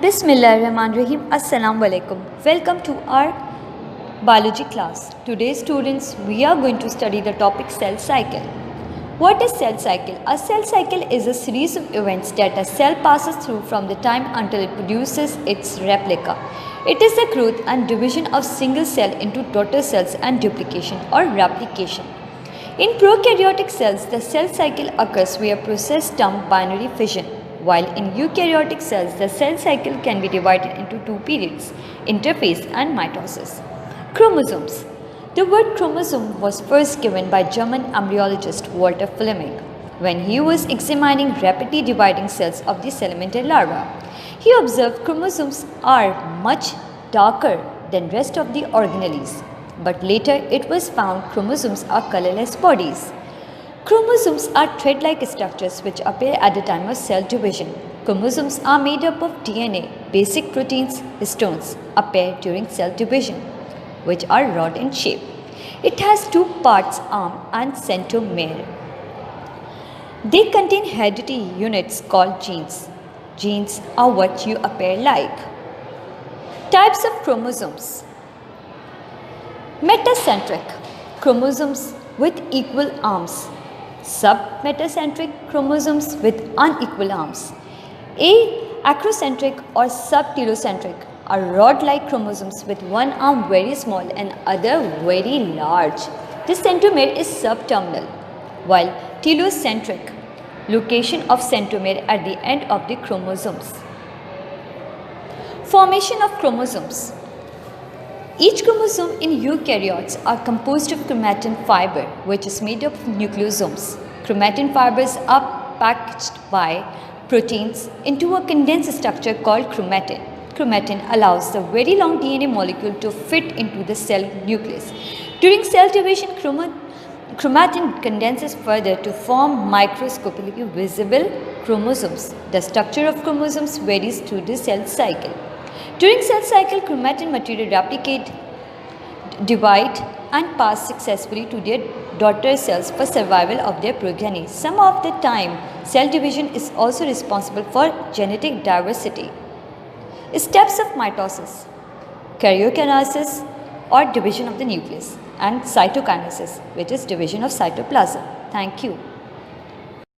Bismillahirrahmanirrahim. Assalamu alaikum. Welcome to our biology class. Today students, we are going to study the topic cell cycle. What is cell cycle? A cell cycle is a series of events that a cell passes through from the time until it produces its replica. It is the growth and division of single cell into daughter cells and duplication or replication. In prokaryotic cells, the cell cycle occurs via process termed binary fission, while in eukaryotic cells, the cell cycle can be divided into two periods, interphase and mitosis. Chromosomes. The word chromosome was first given by German embryologist Walter Fleming when he was examining rapidly dividing cells of the salamander larva. He observed chromosomes are much darker than rest of the organelles. But later it was found chromosomes are colorless bodies. Chromosomes are thread-like structures which appear at the time of cell division. Chromosomes are made up of DNA. Basic proteins, histones, appear during cell division, which are rod in shape. It has two parts, arm and centromere. They contain heredity units called genes. Genes are what you appear like. Types of chromosomes. Metacentric chromosomes with equal arms. Submetacentric chromosomes with unequal arms. Acrocentric or subtelocentric are rod-like chromosomes with one arm very small and other very large. The centromere is subterminal, while telocentric, location of centromere at the end of the chromosomes. Formation of chromosomes. Each chromosome in eukaryotes are composed of chromatin fiber, which is made up of nucleosomes. Chromatin fibers are packaged by proteins into a condensed structure called chromatin. Chromatin allows the very long DNA molecule to fit into the cell nucleus. During cell division, chromatin condenses further to form microscopically visible chromosomes. The structure of chromosomes varies through the cell cycle. During cell cycle, chromatin material replicate, divide and pass successfully to their daughter cells for survival of their progeny. Some of the time, cell division is also responsible for genetic diversity. Steps of mitosis, karyokinesis or division of the nucleus, and cytokinesis, which is division of cytoplasm. Thank you.